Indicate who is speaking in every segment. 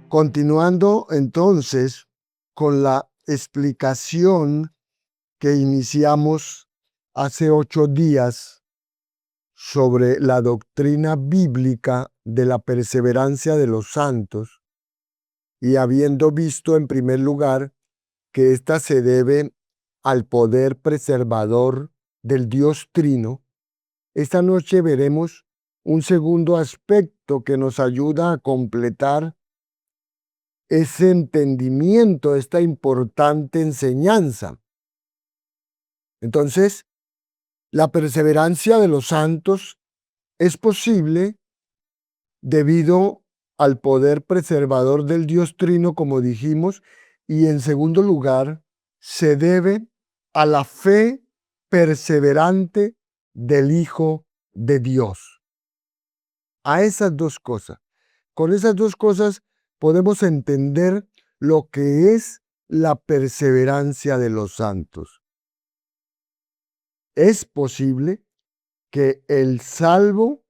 Speaker 1: Continuando entonces con la explicación que iniciamos hace 8 días sobre la doctrina bíblica de la perseverancia de los santos, y habiendo visto en primer lugar que ésta se debe al poder preservador del Dios Trino, esta noche veremos un segundo aspecto que nos ayuda a completar ese entendimiento, esta importante enseñanza. Entonces, la perseverancia de los santos es posible debido al poder preservador del Dios Trino, como dijimos, y en segundo lugar, se debe a la fe perseverante del Hijo de Dios. A esas dos cosas. Con esas dos cosas podemos entender lo que es la perseverancia de los santos. Es posible que el salvo,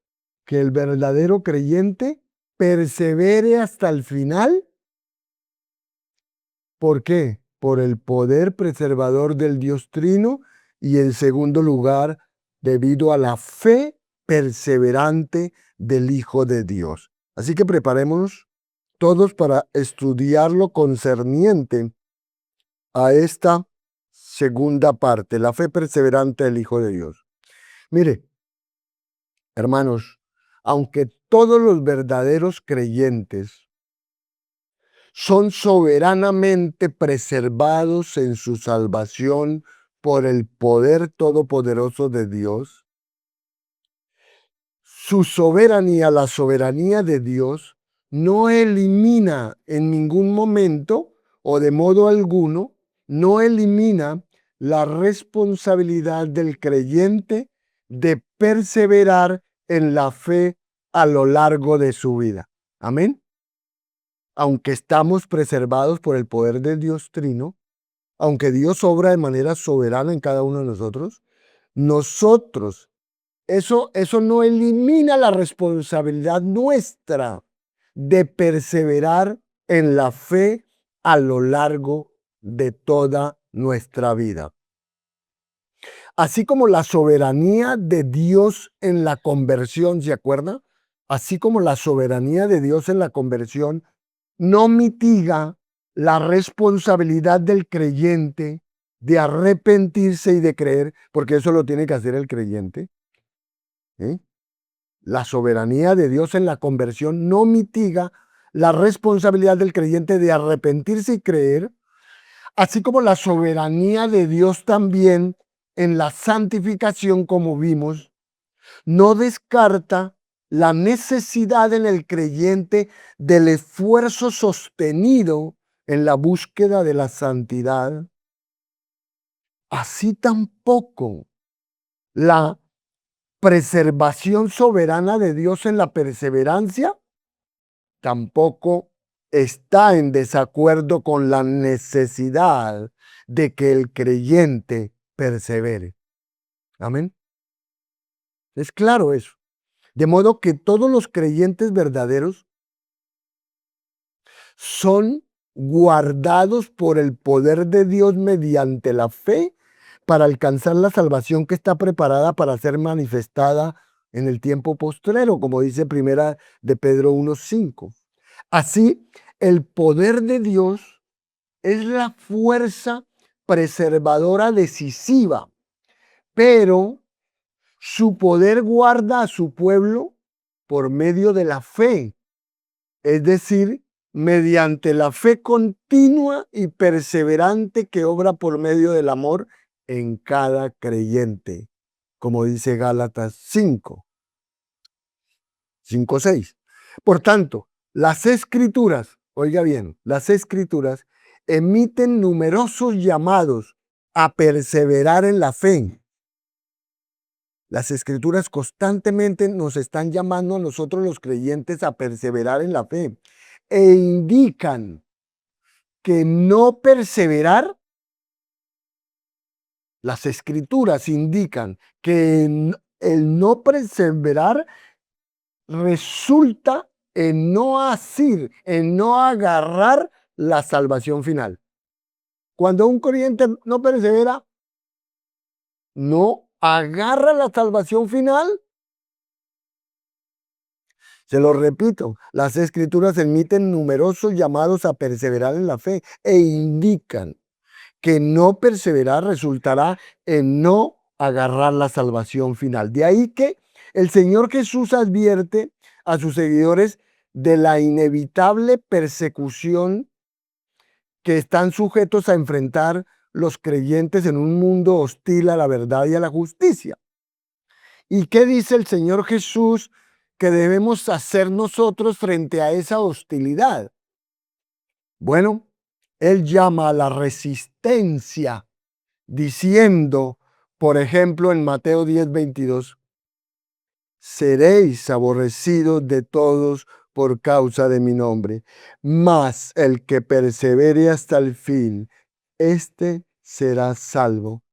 Speaker 1: que el verdadero creyente, persevere hasta el final. ¿Por qué? Por el poder preservador del Dios Trino y, en segundo lugar, debido a la fe perseverante del Hijo de Dios. Así que preparémonos todos para estudiar lo concerniente a esta segunda parte, la fe perseverante del Hijo de Dios. Mire, hermanos, aunque todos los verdaderos creyentes son soberanamente preservados en su salvación por el poder todopoderoso de Dios, su soberanía, la soberanía de Dios, no elimina en ningún momento o de modo alguno, no elimina la responsabilidad del creyente de perseverar en la fe a lo largo de su vida. Amén. Aunque estamos preservados por el poder del Dios Trino, aunque Dios obra de manera soberana en cada uno de nosotros, eso no elimina la responsabilidad nuestra de perseverar en la fe a lo largo de toda nuestra vida. Así como la soberanía de Dios en la conversión, ¿se acuerda? Así como la soberanía de Dios en la conversión no mitiga la responsabilidad del creyente de arrepentirse y de creer, porque eso lo tiene que hacer el creyente. La soberanía de Dios en la conversión no mitiga la responsabilidad del creyente de arrepentirse y creer, así como la soberanía de Dios también en la santificación, como vimos, no descarta la necesidad en el creyente del esfuerzo sostenido en la búsqueda de la santidad. Así tampoco la preservación soberana de Dios en la perseverancia tampoco está en desacuerdo con la necesidad de que el creyente persevere. Amén. Es claro eso. De modo que todos los creyentes verdaderos son guardados por el poder de Dios mediante la fe para alcanzar la salvación que está preparada para ser manifestada en el tiempo postrero, como dice primera de Pedro 1:5. Así, el poder de Dios es la fuerza preservadora decisiva, pero su poder guarda a su pueblo por medio de la fe, es decir, mediante la fe continua y perseverante que obra por medio del amor en cada creyente, como dice Gálatas 5:6. Por tanto, las Escrituras, oiga bien, las Escrituras emiten numerosos llamados a perseverar en la fe. Las Escrituras constantemente nos están llamando a nosotros los creyentes a perseverar en la fe e indican que no perseverar, las Escrituras indican que el no perseverar resulta en no asir, en no agarrar la salvación final. Cuando un creyente no persevera, no agarra la salvación final. Se lo repito, las escrituras emiten numerosos llamados a perseverar en la fe e indican que no perseverar resultará en no agarrar la salvación final. De ahí que el Señor Jesús advierte a sus seguidores de la inevitable persecución que están sujetos a enfrentar los creyentes en un mundo hostil a la verdad y a la justicia. ¿Y qué dice el Señor Jesús que debemos hacer nosotros frente a esa hostilidad? Bueno, Él llama a la resistencia, diciendo, por ejemplo, en Mateo 10:22, seréis aborrecidos de todos por causa de mi nombre, mas el que persevere hasta el fin, éste será salvo.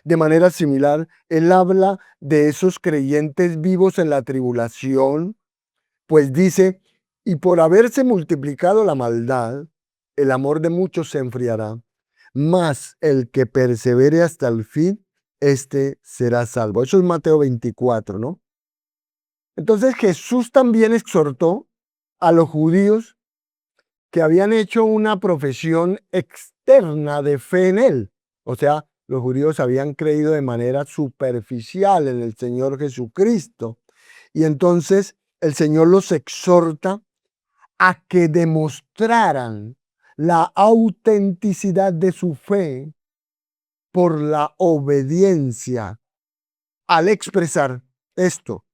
Speaker 1: De manera similar, él habla de esos creyentes vivos en la tribulación, pues dice, y por haberse multiplicado la maldad, el amor de muchos se enfriará, mas el que persevere hasta el fin, éste será salvo. Eso es Mateo 24, ¿no? Entonces Jesús también exhortó a los judíos que habían hecho una profesión externa de fe en él. O sea, los judíos habían creído de manera superficial en el Señor Jesucristo. Y entonces el Señor los exhorta a que demostraran la autenticidad de su fe por la obediencia al expresar esto.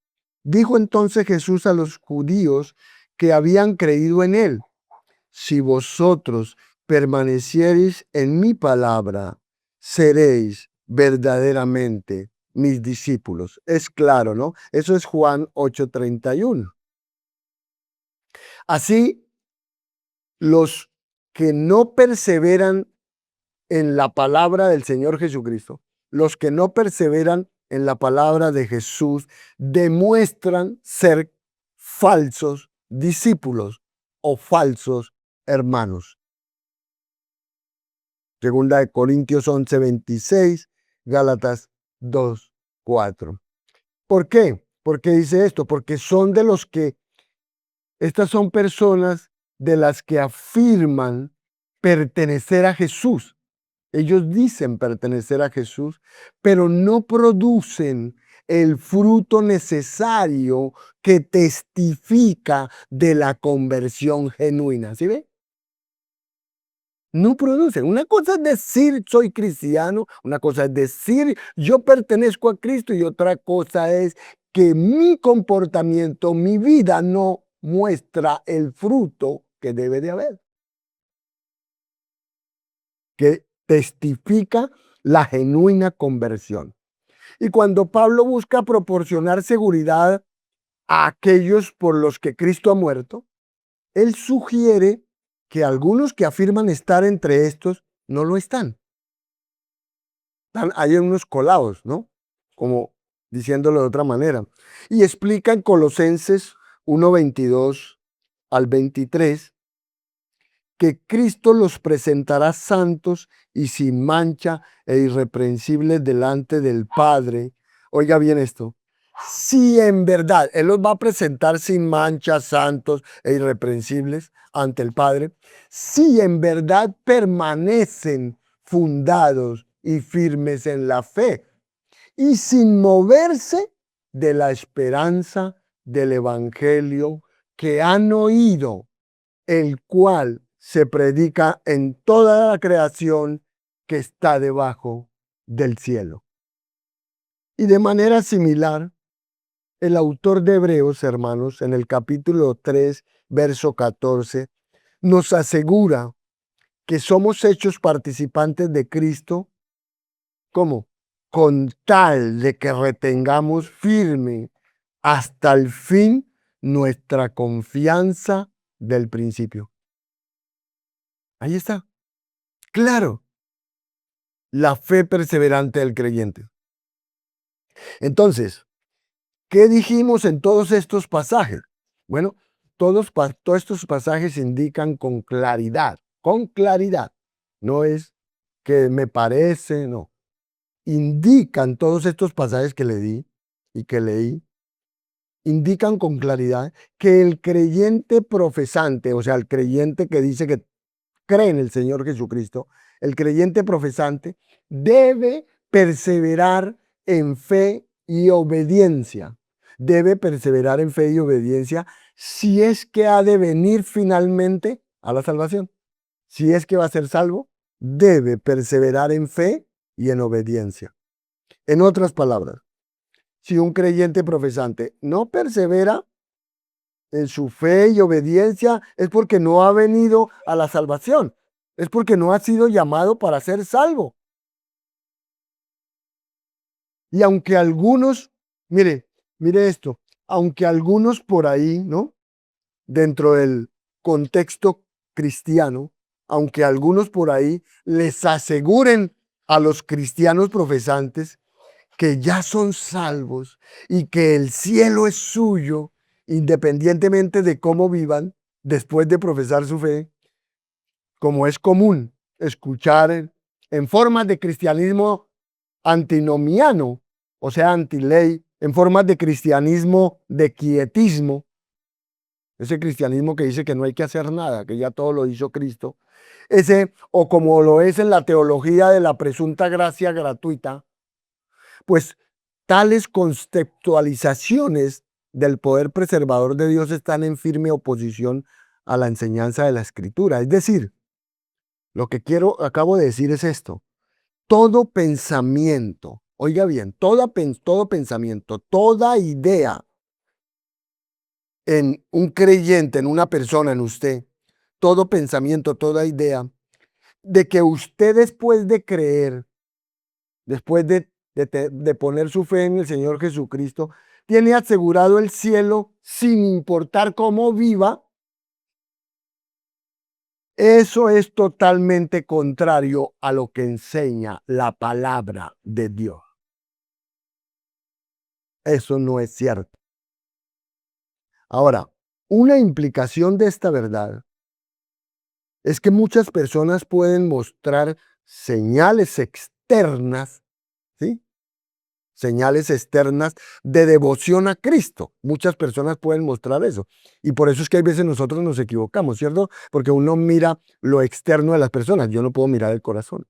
Speaker 1: Dijo entonces Jesús a los judíos que habían creído en él: si vosotros permaneciereis en mi palabra, seréis verdaderamente mis discípulos. Es claro, ¿no? Eso es Juan 8:31. Así, los que no perseveran en la palabra del Señor Jesucristo, los que no perseveran en la palabra de Jesús, demuestran ser falsos discípulos o falsos hermanos. Segunda de Corintios 11:26, Gálatas 2:4. ¿Por qué? ¿Por qué dice esto? Porque son de los que, estas son personas de las que afirman pertenecer a Jesús. Ellos dicen pertenecer a Jesús, pero no producen el fruto necesario que testifica de la conversión genuina. ¿Sí ve? No producen. Una cosa es decir soy cristiano, una cosa es decir yo pertenezco a Cristo y otra cosa es que mi comportamiento, mi vida no muestra el fruto que debe de haber, que testifica la genuina conversión. Y cuando Pablo busca proporcionar seguridad a aquellos por los que Cristo ha muerto, él sugiere que algunos que afirman estar entre estos no lo están. Hay unos colados, ¿no? Como diciéndolo de otra manera. Y explica en Colosenses 1:22 al 23 que Cristo los presentará santos y sin mancha e irreprensibles delante del Padre. Oiga bien esto. Si en verdad Él los va a presentar sin mancha, santos e irreprensibles ante el Padre, si en verdad permanecen fundados y firmes en la fe y sin moverse de la esperanza del Evangelio que han oído, el cual se predica en toda la creación que está debajo del cielo. Y de manera similar, el autor de Hebreos, hermanos, en el capítulo 3, verso 14, nos asegura que somos hechos participantes de Cristo. ¿Cómo? Con tal de que retengamos firme hasta el fin nuestra confianza del principio. Ahí está. Claro, la fe perseverante del creyente. Entonces, ¿qué dijimos en todos estos pasajes? Bueno, todos estos pasajes indican con claridad, no es que me parece, no, indican todos estos pasajes que le di y que leí, indican con claridad que el creyente profesante, o sea, el creyente que dice que cree en el Señor Jesucristo, el creyente profesante debe perseverar en fe y obediencia. Debe perseverar en fe y obediencia si es que ha de venir finalmente a la salvación. Si es que va a ser salvo, debe perseverar en fe y en obediencia. En otras palabras, si un creyente profesante no persevera en su fe y obediencia, es porque no ha venido a la salvación, es porque no ha sido llamado para ser salvo. Y aunque algunos, mire esto, aunque algunos por ahí, ¿no? Dentro del contexto cristiano, aunque algunos por ahí les aseguren a los cristianos profesantes que ya son salvos y que el cielo es suyo, independientemente de cómo vivan después de profesar su fe, como es común escuchar en formas de cristianismo antinomiano, o sea, antiley, en formas de cristianismo de quietismo, ese cristianismo que dice que no hay que hacer nada, que ya todo lo hizo Cristo, ese, o como lo es en la teología de la presunta gracia gratuita, pues tales conceptualizaciones del poder preservador de Dios están en firme oposición a la enseñanza de la Escritura. Es decir, lo que acabo de decir es esto. Todo pensamiento, oiga bien, todo pensamiento, toda idea en un creyente, en una persona, en usted, todo pensamiento, toda idea, de que usted después de creer, después de poner su fe en el Señor Jesucristo, tiene asegurado el cielo sin importar cómo viva, eso es totalmente contrario a lo que enseña la palabra de Dios. Eso no es cierto. Ahora, una implicación de esta verdad es que muchas personas pueden mostrar señales externas, ¿sí? Señales externas de devoción a Cristo. Muchas personas pueden mostrar eso. Y por eso es que hay veces nosotros nos equivocamos, ¿cierto? Porque uno mira lo externo de las personas. Yo no puedo mirar el corazón.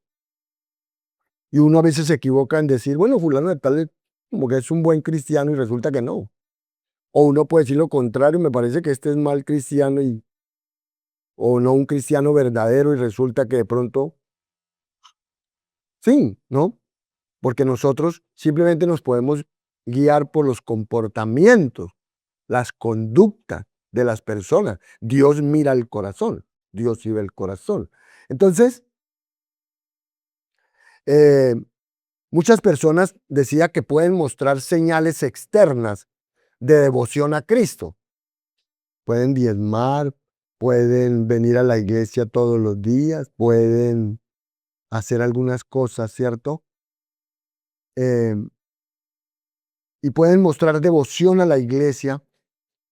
Speaker 1: Y uno a veces se equivoca en decir, bueno, fulano de tal es como que es un buen cristiano y resulta que no. O uno puede decir lo contrario, me parece que este es mal cristiano o no un cristiano verdadero y resulta que de pronto sí, ¿no? Porque nosotros simplemente nos podemos guiar por los comportamientos, las conductas de las personas. Dios mira el corazón, Dios sí ve el corazón. Entonces, eh, muchas personas decía que pueden mostrar señales externas de devoción a Cristo. Pueden diezmar, pueden venir a la iglesia todos los días, pueden hacer algunas cosas, ¿cierto? Eh, y pueden mostrar devoción a la iglesia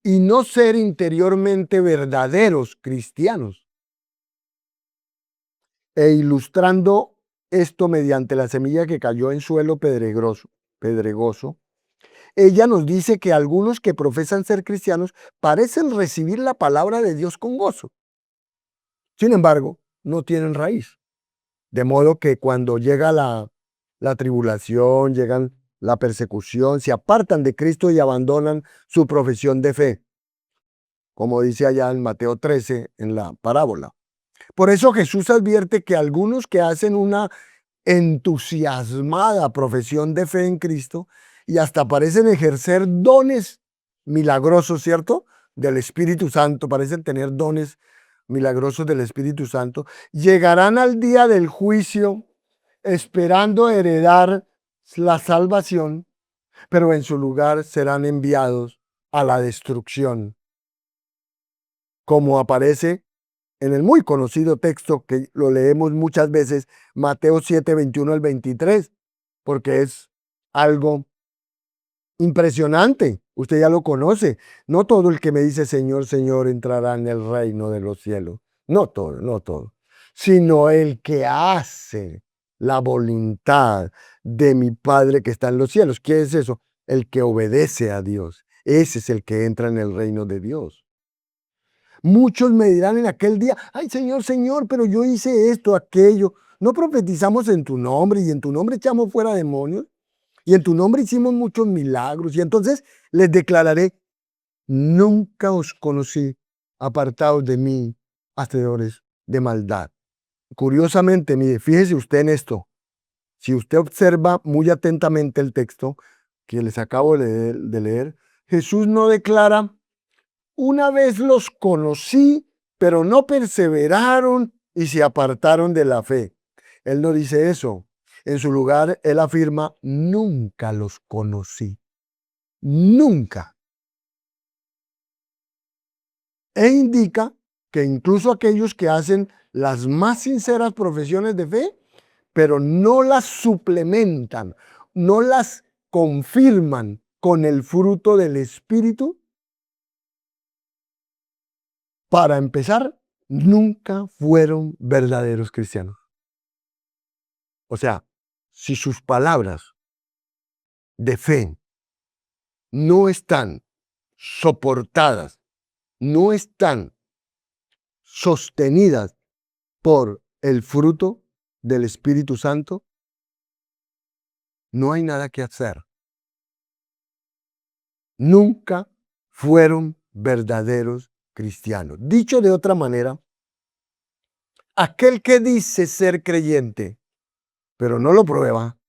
Speaker 1: y no ser interiormente verdaderos cristianos. E ilustrando esto mediante la semilla que cayó en suelo pedregoso, ella nos dice que algunos que profesan ser cristianos parecen recibir la palabra de Dios con gozo. Sin embargo, no tienen raíz. De modo que cuando llega la tribulación, llegan la persecución, se apartan de Cristo y abandonan su profesión de fe, como dice allá en Mateo 13, en la parábola. Por eso Jesús advierte que algunos que hacen una entusiasmada profesión de fe en Cristo y hasta parecen ejercer dones milagrosos, ¿cierto? Del Espíritu Santo, parecen tener dones milagrosos del Espíritu Santo, llegarán al día del juicio esperando heredar la salvación, pero en su lugar serán enviados a la destrucción, como aparece en el muy conocido texto que lo leemos muchas veces, Mateo 7, 21 al 23, porque es algo Impresionante. Usted ya lo conoce. No todo el que me dice Señor, Señor entrará en el reino de los cielos. No todo, no todo. Sino el que hace la voluntad de mi Padre que está en los cielos. ¿Qué es eso? El que obedece a Dios. Ese es el que entra en el reino de Dios. Muchos me dirán en aquel día, ay Señor, Señor, pero yo hice esto, aquello. ¿No profetizamos en tu nombre y en tu nombre echamos fuera demonios? Y en tu nombre hicimos muchos milagros. Y entonces les declararé, nunca os conocí, apartados de mí, hacedores de maldad. Curiosamente, mire, fíjese usted en esto. Si usted observa muy atentamente el texto que les acabo de leer, Jesús no declara, una vez los conocí, pero no perseveraron y se apartaron de la fe. Él no dice eso. En su lugar, él afirma, nunca los conocí. Nunca. E indica que incluso aquellos que hacen las más sinceras profesiones de fe, pero no las suplementan, no las confirman con el fruto del Espíritu, para empezar, nunca fueron verdaderos cristianos. O sea, si sus palabras de fe no están soportadas, no están sostenidas por el fruto del Espíritu Santo, no hay nada que hacer. Nunca fueron verdaderos cristianos. Dicho de otra manera, aquel que dice ser creyente, pero no lo prueba,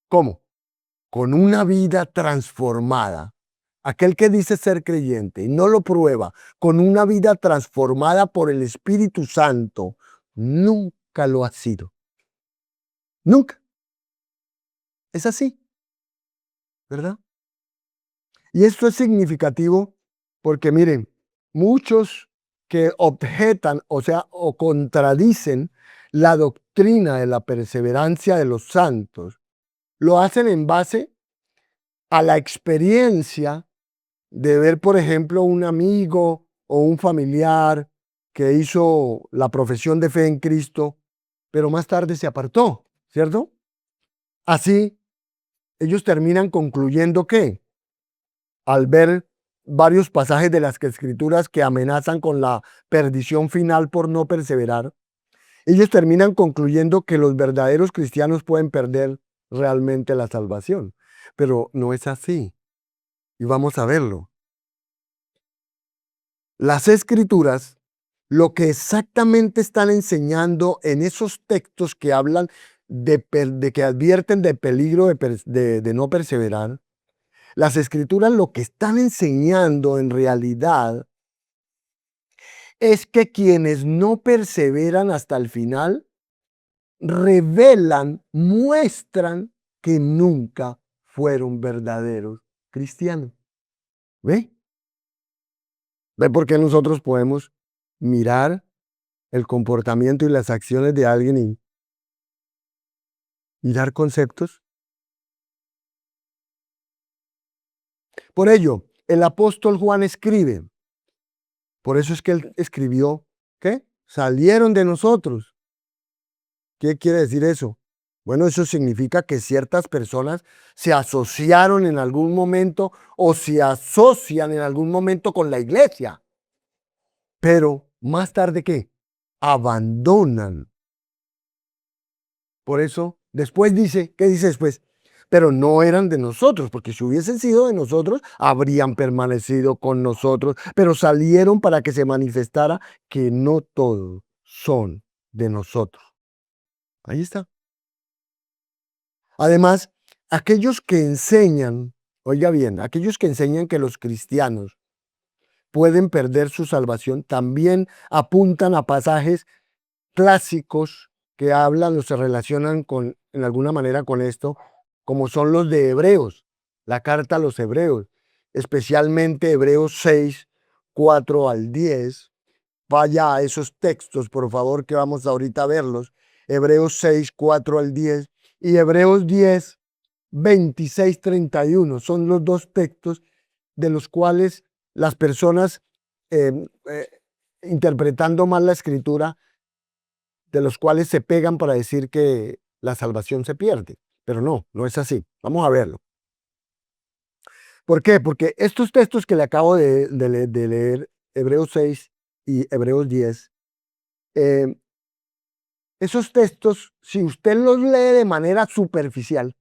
Speaker 1: ¿cómo? Con una vida transformada. Aquel que dice ser creyente y no lo prueba con una vida transformada por el Espíritu Santo, nunca lo ha sido. Nunca. Es así, ¿verdad? Y esto es significativo porque miren, muchos que objetan, o sea, o contradicen la doctrina de la perseverancia de los santos, lo hacen en base a la experiencia de ver, por ejemplo, un amigo o un familiar que hizo la profesión de fe en Cristo, pero más tarde se apartó, ¿cierto? Así, ellos terminan concluyendo que al ver varios pasajes de las Escrituras que amenazan con la perdición final por no perseverar, ellos terminan concluyendo que los verdaderos cristianos pueden perder realmente la salvación. Pero no es así. Y vamos a verlo. Las Escrituras, lo que exactamente están enseñando en esos textos que hablan de que advierten de peligro de no perseverar, las Escrituras lo que están enseñando en realidad es que quienes no perseveran hasta el final revelan, muestran que nunca fueron verdaderos cristianos. ¿Ve? ¿Ve por qué nosotros podemos mirar el comportamiento y las acciones de alguien y dar conceptos? Por ello, el apóstol Juan escribe, por eso es que él escribió, ¿qué? Salieron de nosotros. ¿Qué quiere decir eso? Bueno, eso significa que ciertas personas se asociaron en algún momento o se asocian en algún momento con la iglesia, pero más tarde, ¿qué? Abandonan. Por eso, después dice, ¿qué dice después? Pero no eran de nosotros, porque si hubiesen sido de nosotros, habrían permanecido con nosotros, pero salieron para que se manifestara que no todos son de nosotros. Ahí está. Además, aquellos que enseñan, oiga bien, aquellos que enseñan que los cristianos pueden perder su salvación, también apuntan a pasajes clásicos que hablan o se relacionan con, en alguna manera con esto, como son los de Hebreos, la carta a los Hebreos, especialmente Hebreos 6, 4 al 10. Vaya a esos textos, por favor, que vamos ahorita a verlos. Hebreos 6, 4 al 10 y Hebreos 10, 26-31. Son los dos textos de los cuales las personas, eh, eh, interpretando mal la escritura, de los cuales se pegan para decir que la salvación se pierde. Pero no, no es así. Vamos a verlo. ¿Por qué? Porque estos textos que le acabo de leer, Hebreos 6 y Hebreos 10, eh, esos textos, si usted los lee de manera superficial,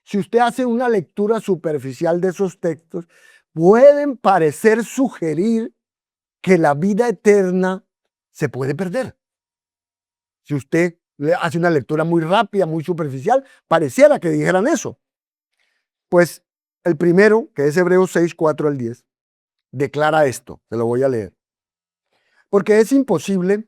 Speaker 1: si usted hace una lectura superficial de esos textos, pueden parecer sugerir que la vida eterna se puede perder. Si usted hace una lectura muy rápida, muy superficial, pareciera que dijeran eso. Pues el primero, que es Hebreos 6, 4 al 10, declara esto, se lo voy a leer. Porque es imposible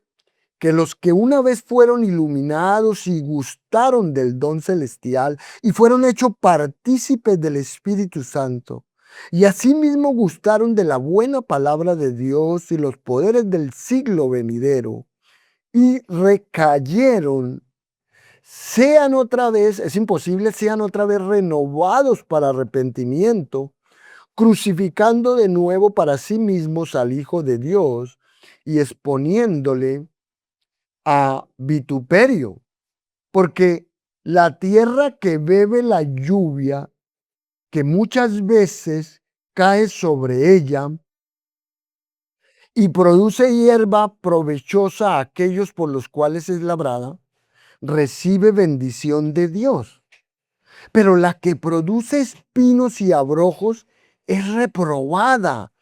Speaker 1: que los que una vez fueron iluminados y gustaron del don celestial y fueron hechos partícipes del Espíritu Santo, y asimismo gustaron de la buena palabra de Dios y los poderes del siglo venidero, y recayeron, sean otra vez, es imposible, sean otra vez renovados para arrepentimiento, crucificando de nuevo para sí mismos al Hijo de Dios y exponiéndole a vituperio, porque la tierra que bebe la lluvia, que muchas veces cae sobre ella y produce hierba provechosa a aquellos por los cuales es labrada, recibe bendición de Dios. Pero la que produce espinos y abrojos es reprobada,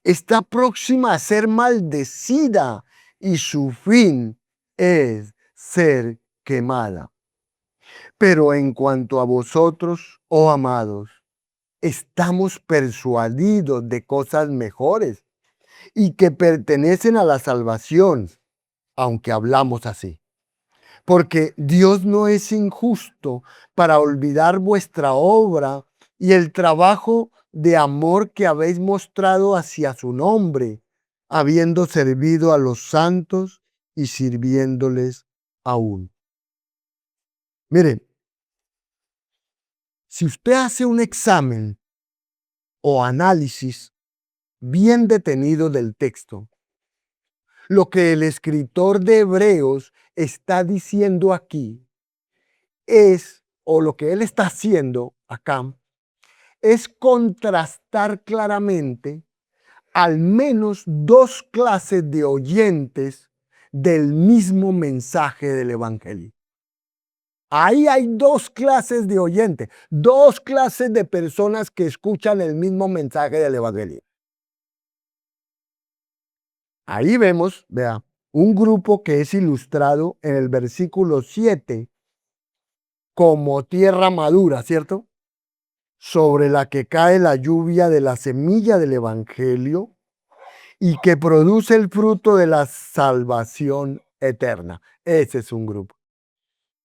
Speaker 1: está próxima a ser maldecida y su fin es ser quemada. Pero en cuanto a vosotros, oh amados, estamos persuadidos de cosas mejores y que pertenecen a la salvación, aunque hablamos así. Porque Dios no es injusto para olvidar vuestra obra y el trabajo de amor que habéis mostrado hacia su nombre, habiendo servido a los santos y sirviéndoles aún. Miren, si usted hace un examen o análisis bien detenido del texto, lo que el escritor de Hebreos está diciendo aquí es, o lo que él está haciendo acá, es contrastar claramente al menos dos clases de oyentes del mismo mensaje del Evangelio. Ahí hay dos clases de oyentes, dos clases de personas que escuchan el mismo mensaje del Evangelio. Ahí vemos, vea, un grupo que es ilustrado en el versículo 7 como tierra madura, ¿cierto? Sobre la que cae la lluvia de la semilla del Evangelio y que produce el fruto de la salvación eterna. Ese es un grupo.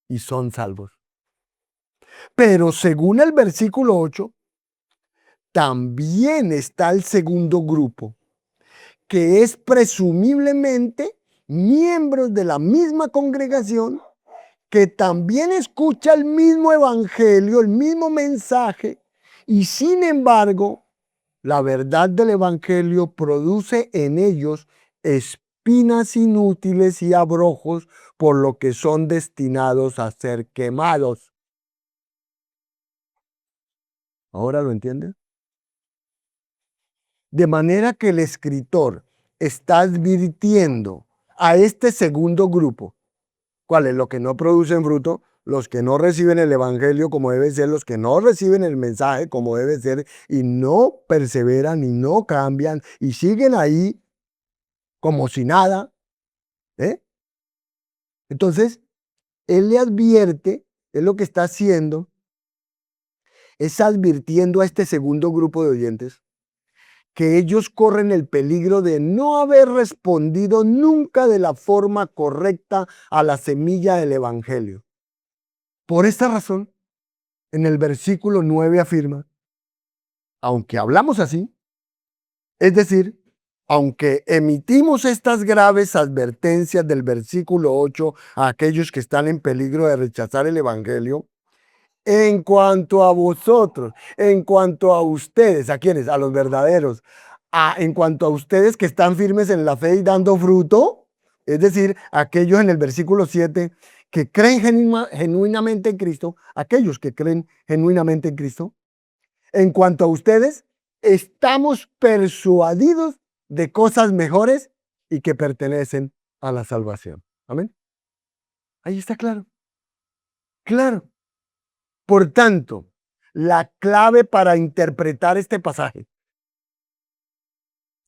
Speaker 1: Y son salvos. Pero según el versículo 8, también está el segundo grupo, que es presumiblemente miembros de la misma congregación, que también escucha el mismo evangelio, el mismo mensaje, y sin embargo, la verdad del evangelio produce en ellos espinas inútiles y abrojos, por lo que son destinados a ser quemados. ¿Ahora lo entienden? De manera que el escritor está advirtiendo a este segundo grupo, ¿cuáles? Los que no producen fruto, los que no reciben el evangelio como debe ser, los que no reciben el mensaje como debe ser y no perseveran y no cambian y siguen ahí como si nada. Entonces, él le advierte, él lo que está haciendo es advirtiendo a este segundo grupo de oyentes que ellos corren el peligro de no haber respondido nunca de la forma correcta a la semilla del evangelio. Por esta razón, en el versículo 9 afirma, aunque hablamos así, es decir, aunque emitimos estas graves advertencias del versículo 8 a aquellos que están en peligro de rechazar el evangelio, En cuanto a vosotros, en cuanto a ustedes, ¿a quiénes? A los verdaderos. En cuanto a ustedes que están firmes en la fe y dando fruto, es decir, aquellos en el versículo 7 que creen genuinamente en Cristo, aquellos que creen genuinamente en Cristo, en cuanto a ustedes, estamos persuadidos de cosas mejores y que pertenecen a la salvación. Amén. Ahí está claro. Claro. Por tanto, la clave para interpretar este pasaje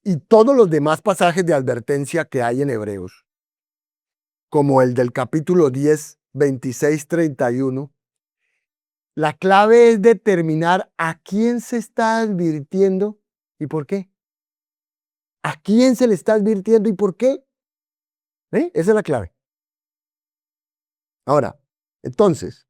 Speaker 1: y todos los demás pasajes de advertencia que hay en Hebreos, como el del capítulo 10, 26, 31, la clave es determinar a quién se está advirtiendo y por qué. ¿A quién se le está advirtiendo y por qué? Esa es la clave. Ahora, entonces,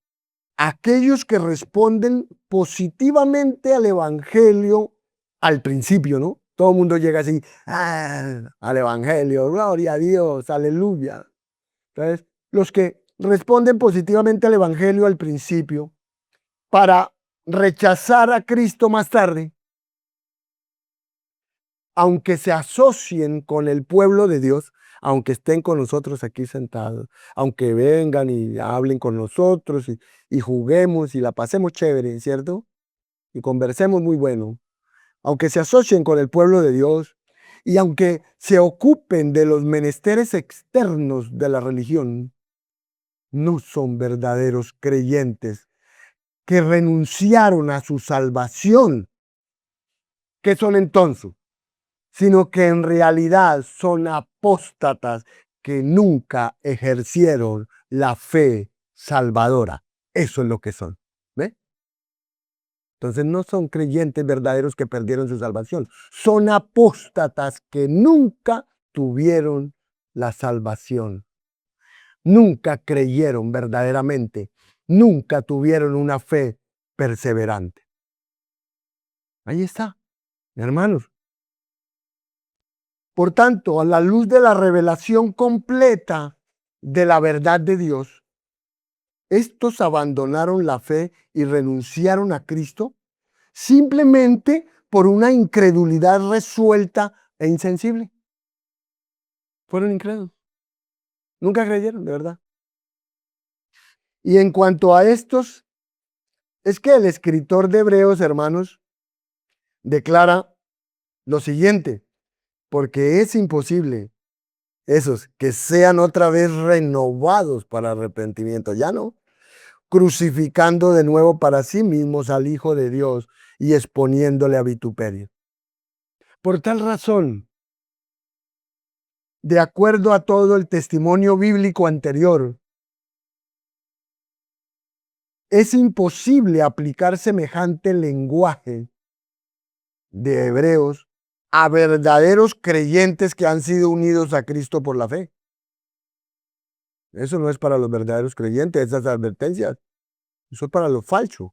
Speaker 1: aquellos que responden positivamente al Evangelio al principio, ¿no? Todo el mundo llega así, al Evangelio, gloria a Dios, aleluya. Entonces, los que responden positivamente al Evangelio al principio para rechazar a Cristo más tarde, aunque se asocien con el pueblo de Dios, aunque estén con nosotros aquí sentados, aunque vengan y hablen con nosotros y juguemos y la pasemos chévere, ¿cierto? Y conversemos muy bueno, aunque se asocien con el pueblo de Dios y aunque se ocupen de los menesteres externos de la religión, no son verdaderos creyentes que renunciaron a su salvación. ¿Qué son entonces? Sino que en realidad son apóstatas que nunca ejercieron la fe salvadora. Eso es lo que son. ¿Ve? Entonces no son creyentes verdaderos que perdieron su salvación. Son apóstatas que nunca tuvieron la salvación. Nunca creyeron verdaderamente. Nunca tuvieron una fe perseverante. Ahí está, hermanos. Por tanto, a la luz de la revelación completa de la verdad de Dios, estos abandonaron la fe y renunciaron a Cristo simplemente por una incredulidad resuelta e insensible. Fueron incrédulos. Nunca creyeron, de verdad. Y en cuanto a estos, es que el escritor de Hebreos, hermanos, declara lo siguiente, porque es imposible esos que sean otra vez renovados para arrepentimiento, ya no, crucificando de nuevo para sí mismos al Hijo de Dios y exponiéndole a vituperio. Por tal razón, de acuerdo a todo el testimonio bíblico anterior, es imposible aplicar semejante lenguaje de Hebreos a verdaderos creyentes que han sido unidos a Cristo por la fe. Eso no es para los verdaderos creyentes, esas advertencias. Eso es para los falsos.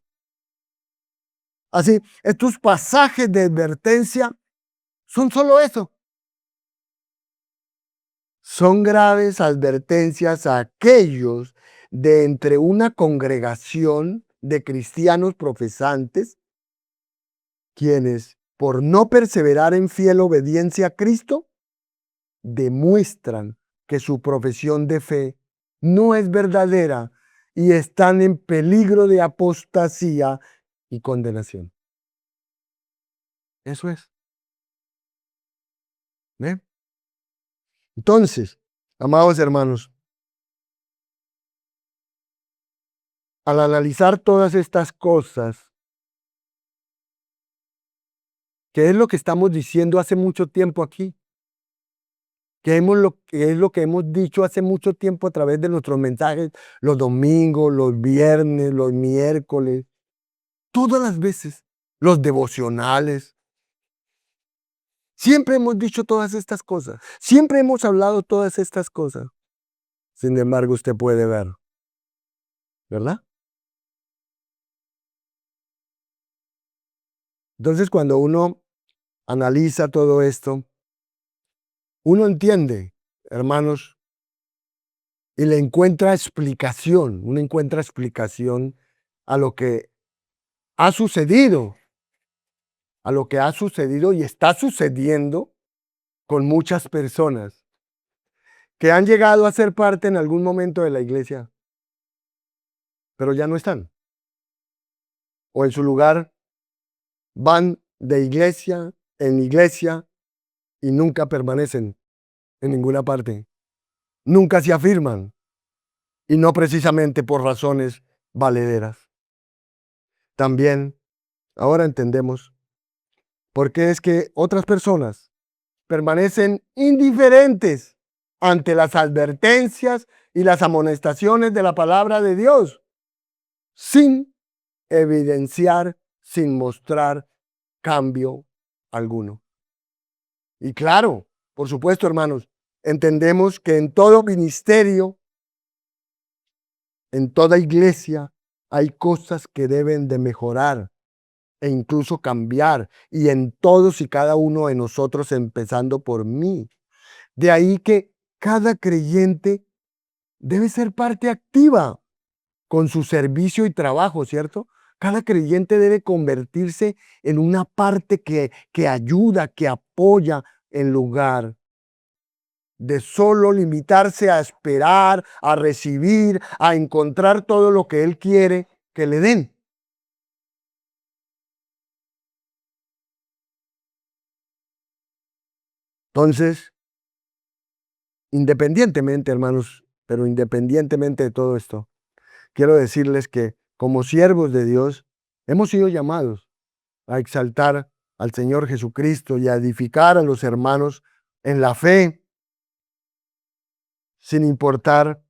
Speaker 1: Así, estos pasajes de advertencia son solo eso. Son graves advertencias a aquellos de entre una congregación de cristianos profesantes, quienes, por no perseverar en fiel obediencia a Cristo, demuestran que su profesión de fe no es verdadera y están en peligro de apostasía y condenación. Eso es. ¿Eh? Entonces, amados hermanos, al analizar todas estas cosas, ¿qué es lo que estamos diciendo hace mucho tiempo aquí? ¿Qué es lo que hemos dicho hace mucho tiempo a través de nuestros mensajes, los domingos, los viernes, los miércoles, todas las veces, los devocionales? Siempre hemos dicho todas estas cosas, siempre hemos hablado todas estas cosas. Sin embargo, usted puede ver, ¿verdad? Entonces, cuando uno analiza todo esto, uno entiende, hermanos, y le encuentra explicación, uno encuentra explicación a lo que ha sucedido, y está sucediendo con muchas personas que han llegado a ser parte en algún momento de la iglesia, pero ya no están. O en su lugar van de iglesia en iglesia y nunca permanecen en ninguna parte. Nunca se afirman, y no precisamente por razones valederas. También ahora entendemos por qué es que otras personas permanecen indiferentes ante las advertencias y las amonestaciones de la palabra de Dios, sin evidenciar, sin mostrar cambio alguno. Y claro, por supuesto, hermanos, entendemos que en todo ministerio, en toda iglesia, hay cosas que deben de mejorar e incluso cambiar, y en todos y cada uno de nosotros, empezando por mí. De ahí que cada creyente debe ser parte activa con su servicio y trabajo, ¿cierto? Cada creyente debe convertirse en una parte que ayuda, que apoya, en lugar de solo limitarse a esperar, a recibir, a encontrar todo lo que él quiere que le den. Entonces, independientemente, hermanos, pero independientemente de todo esto, quiero decirles que como siervos de Dios hemos sido llamados a exaltar al Señor Jesucristo y a edificar a los hermanos en la fe, sin importar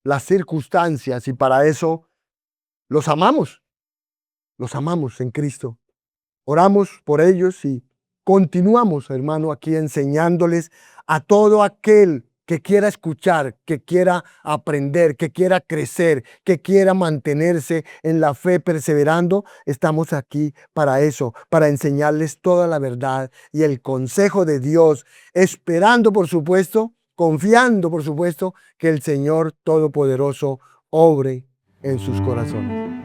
Speaker 1: las circunstancias, y para eso los amamos en Cristo. Oramos por ellos y continuamos, hermano, aquí enseñándoles a todo aquel que quiera escuchar, que quiera aprender, que quiera crecer, que quiera mantenerse en la fe perseverando. Estamos aquí para eso, para enseñarles toda la verdad y el consejo de Dios, esperando, por supuesto, confiando, por supuesto, que el Señor Todopoderoso obre en sus corazones.